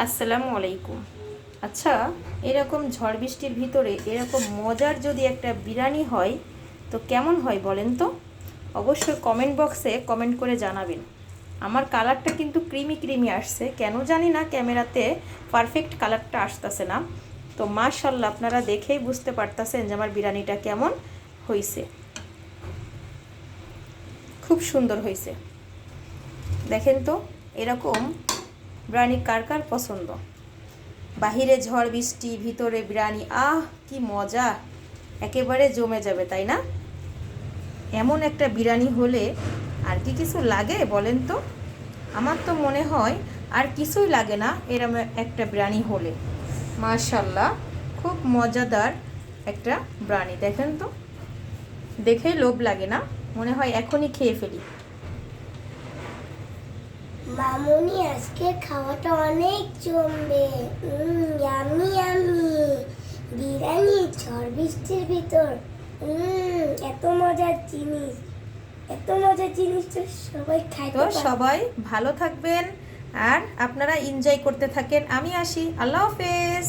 আসসালামু আলাইকুম। আচ্ছা, এরকম ঝড় বৃষ্টির ভিতরে এরকম মজার যদি একটা বিরিয়ানি হয় তো কেমন হয় বলেন তো? অবশ্যই কমেন্ট বক্সে কমেন্ট করে জানাবেন। আমার কালারটা কিন্তু ক্রিমি ক্রিমি আসছে, কেন জানি না ক্যামেরাতে পারফেক্ট কালারটা আসতেছে না। তো মাশাআল্লাহ, আপনারা দেখেই বুঝতে পারতেছেন যে আমার বিরিয়ানিটা কেমন হয়েছে। খুব সুন্দর হয়েছে। দেখেন তো, এরকম বিরিয়ানি কার কার পছন্দ? বাহিরে ঝড় বৃষ্টি, ভিতরে বিরিয়ানি, আহ কি মজা! একেবারে জমে যাবে, তাই না? এমন একটা বিরিয়ানি হলে আর কি কিছু লাগে বলেন তো? আমার তো মনে হয় আর কিছুই লাগে না এরম একটা বিরিয়ানি হলে। মাশাআল্লাহ, খুব মজাদার একটা বিরিয়ানি। দেখেন তো, দেখেই লোভ লাগে না? মনে হয় এখনই খেয়ে ফেলি। মামুনি, আজকে খাওয়াটা অনেক জমবে। ইয়ামি ইয়ামি বিরিয়ানি ঝড় বৃষ্টির ভিতর। এত মজার জিনিস, এত মজার জিনিস তো সবাই খাইতে তো পারে। সবাই ভালো থাকবেন আর আপনারা এনজয় করতে থাকেন। আমি আসি, আল্লাহ হাফেজ।